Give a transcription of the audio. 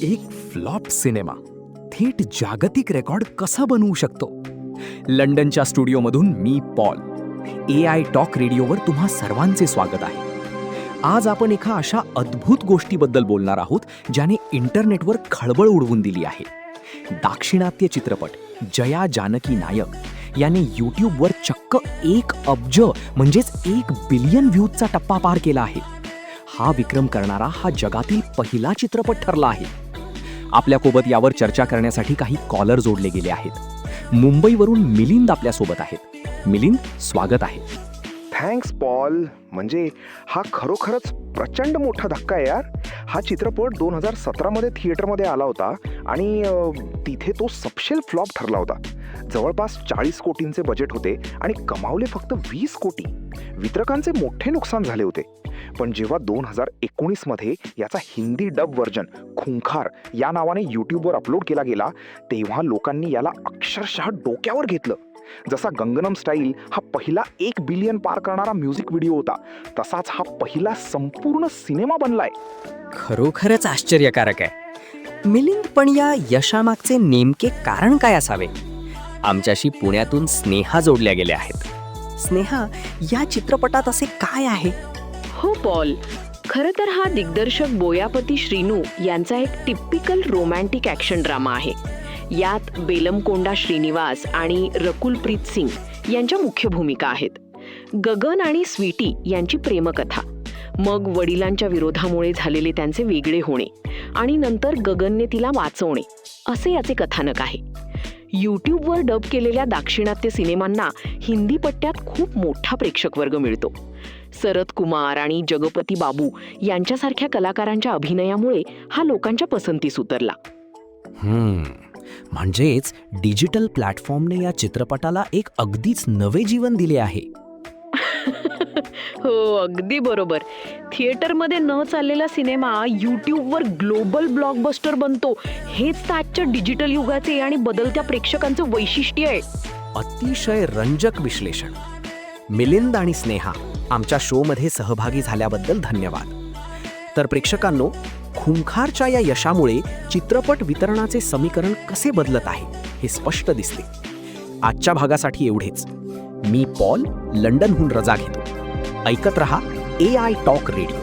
एक flop cinema थेट जागतिक रेकॉर्ड कसा बनवू शकतो? लंडनच्या स्टुडिओमधून मी पॉल AI टॉक रेडिओवर तुम्हा सर्वांचे स्वागत आहे. आज आपण एका अशा अद्भुत गोष्टीबद्दल बोलणार आहोत ज्याने इंटरनेटवर खळबळ उडवून दिली आहे. दाक्षिणात्य चित्रपट जया जानकी नायक याने यूट्यूबवर चक्क 1 अब्ज म्हणजेच 1 बिलियन व्ह्यूजचा टप्पा पार केला आहे. हा विक्रम करणारा हा जगातील पहिला चित्रपट ठरला आहे. आपल्यासोबत यावर चर्चा करण्यासाठी काही कॉलर जोडले गेले आहेत. मुंबईवरून मिलिंद आपल्यासोबत आहेत. मिलिंद, स्वागत आहे. Thanks Paul. म्हणजे हा खरोखरच प्रचंड मोठा धक्का आहे यार. हा चित्रपट 2017 मध्ये थिएटरमध्ये आला होता आणि तिथे तो सपशेल फ्लॉप ठरला होता. जवळपास 40 कोटींचे बजेट होते आणि कमावले फक्त 20 कोटी. वितरकांचे मोठे नुकसान झाले होते. पण जेव्हा 2019 मध्ये याचा हिंदी डब व्हर्जन खुंखार या नावाने यूट्यूबवर अपलोड केला गेला तेव्हा लोकांनी याला अक्षरशः डोक्यावर घेतलं. जसा गंगनम स्टाईल हा पहिला 1 बिलियन पार करणारा म्युझिक व्हिडिओ होता, तसाच हा पहिला संपूर्ण सिनेमा बनलाय. खरोखरच आश्चर्यकारक आहे. मिलिंद, पण या यशामागचे नेमके कारण काय असावे? आमच्याशी पुण्यातून स्नेहा जोडल्या गेल्या आहेत. स्नेहा, या चित्रपटात असे काय आहे? हो पॉल, खरं तर हा दिग्दर्शक बोयापती श्रीनू यांचा एक टिपिकल रोमॅन्टिक ॲक्शन ड्रामा आहे. यात बेलमकोंडा श्रीनिवास आणि रकुलप्रीत सिंग यांच्या मुख्य भूमिका आहेत. गगन आणि स्वीटी यांची प्रेमकथा, मग वडिलांच्या विरोधामुळे झालेले त्यांचे वेगळे होणे आणि नंतर गगनने तिला वाचवणे, असे याचे कथानक आहे. यूट्यूबवर डब केलेल्या दाक्षिणात्य सिनेमांना हिंदी पट्ट्यात खूप मोठा प्रेक्षक वर्ग मिळतो. सरत कुमार आणि जगपती बाबू यांच्यासारख्या कलाकारांच्या अभिनयामुळे हा लोकांच्या पसंतीस उतरला. म्हणजेच डिजिटल प्लॅटफॉर्मने या चित्रपटाला एक अगदीच नवे जीवन दिले आहे. हो, अगदी बरोबर. थिएटरमध्ये न चाललेला सिनेमा यूट्यूबवर ग्लोबल ब्लॉकबस्टर बनतो, हेच तर आजच्या डिजिटल युगाचे आणि बदलत्या प्रेक्षकांचं वैशिष्ट्य आहे. अतिशय रंजक विश्लेषण. मिलिंद आणि स्नेहा, आमच्या शोमध्ये सहभागी झाल्याबद्दल धन्यवाद. तर प्रेक्षकांनो, खुंखारच्या या यशामुळे चित्रपट वितरणाचे समीकरण कसे बदलत आहे हे स्पष्ट दिसते. आजच्या भागासाठी एवढेच. मी पॉल लंडनहून रजा घेतो. ऐकत रहा AI टॉक रेडिओ.